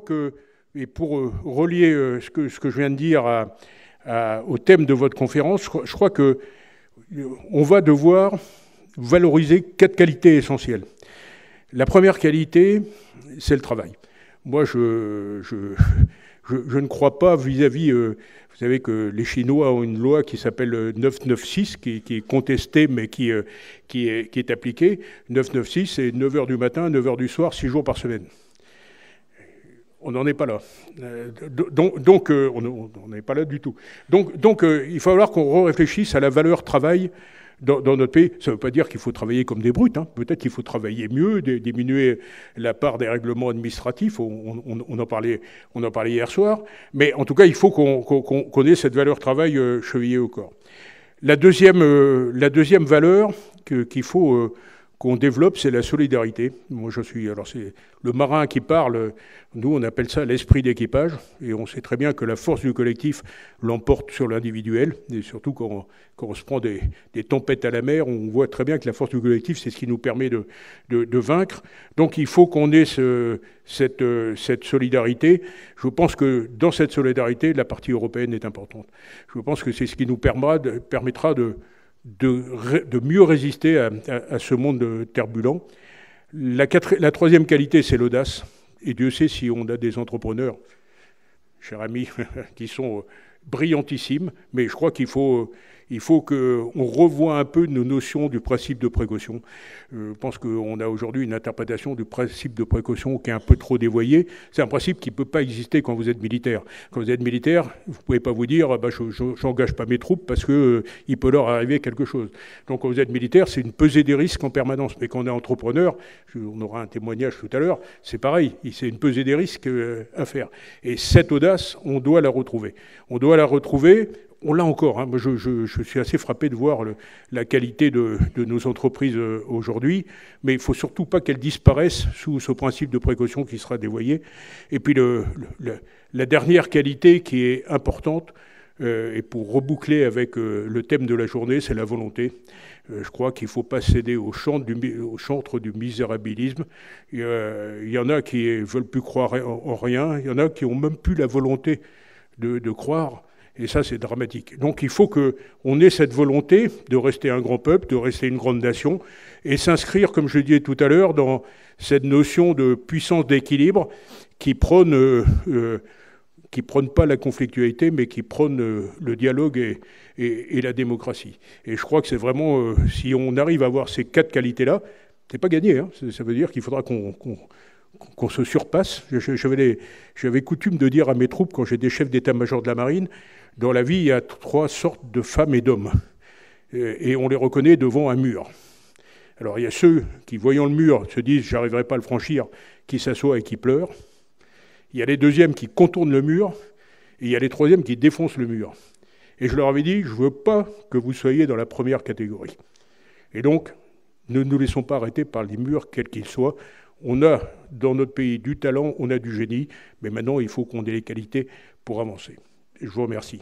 que, et pour relier ce que je viens de dire au thème de votre conférence, je crois qu'on va devoir valoriser 4 qualités essentielles. La première qualité, c'est le travail. Moi, je ne crois pas vis-à-vis... vous savez que les Chinois ont une loi qui s'appelle 996, qui est contestée, mais qui est appliquée. 996, c'est 9h du matin, 9h du soir, 6 jours par semaine. On n'en est pas là. Donc on n'en est pas là du tout. Donc il va falloir qu'on réfléchisse à la valeur travail dans notre pays. Ça ne veut pas dire qu'il faut travailler comme des brutes. Hein. Peut-être qu'il faut travailler mieux, diminuer la part des règlements administratifs. On en parlait hier soir. Mais en tout cas, il faut qu'on ait cette valeur travail chevillée au corps. La deuxième valeur qu'il faut qu'on développe, c'est la solidarité. Moi, c'est le marin qui parle. Nous, on appelle ça l'esprit d'équipage. Et on sait très bien que la force du collectif l'emporte sur l'individuel. Et surtout quand on se prend des tempêtes à la mer, on voit très bien que la force du collectif, c'est ce qui nous permet de vaincre. Donc, il faut qu'on ait cette solidarité. Je pense que dans cette solidarité, la partie européenne est importante. Je pense que c'est ce qui nous permettra de mieux résister à ce monde turbulent. La troisième qualité, c'est l'audace. Et Dieu sait si on a des entrepreneurs, chers amis, qui sont brillantissimes, mais je crois qu'il faut qu'on revoie un peu nos notions du principe de précaution. Je pense qu'on a aujourd'hui une interprétation du principe de précaution qui est un peu trop dévoyée. C'est un principe qui ne peut pas exister quand vous êtes militaire. Quand vous êtes militaire, vous ne pouvez pas vous dire je n'engage pas mes troupes parce qu'il peut leur arriver quelque chose. Donc quand vous êtes militaire, c'est une pesée des risques en permanence. Mais quand on est entrepreneur, on aura un témoignage tout à l'heure, c'est pareil, c'est une pesée des risques à faire. Et cette audace, on doit la retrouver. On doit la retrouver. On l'a encore. Hein. Moi, je suis assez frappé de voir la qualité de nos entreprises aujourd'hui, mais il ne faut surtout pas qu'elles disparaissent sous ce principe de précaution qui sera dévoyé. Et puis la dernière qualité qui est importante, et pour reboucler avec le thème de la journée, c'est la volonté. Je crois qu'il ne faut pas céder au chantre du misérabilisme. Il y en a qui ne veulent plus croire en rien, il y en a qui n'ont même plus la volonté de croire. Et ça, c'est dramatique. Donc il faut qu'on ait cette volonté de rester un grand peuple, de rester une grande nation, et s'inscrire, comme je le disais tout à l'heure, dans cette notion de puissance d'équilibre qui prône pas la conflictualité, mais qui prône le dialogue et la démocratie. Et je crois que c'est vraiment, si on arrive à avoir ces 4 qualités-là, c'est pas gagné. Hein. Ça veut dire qu'il faudra qu'on se surpasse. J'avais coutume de dire à mes troupes, quand j'étais chef d'état-major de la marine, dans la vie, il y a 3 sortes de femmes et d'hommes. Et on les reconnaît devant un mur. Alors il y a ceux qui, voyant le mur, se disent « j'arriverai pas à le franchir », qui s'assoient et qui pleurent. Il y a les deuxièmes qui contournent le mur, et il y a les troisièmes qui défoncent le mur. Et je leur avais dit « je veux pas que vous soyez dans la première catégorie ». Et donc, ne nous laissons pas arrêter par les murs, quels qu'ils soient. On a dans notre pays du talent, on a du génie, mais maintenant il faut qu'on ait les qualités pour avancer. Je vous remercie.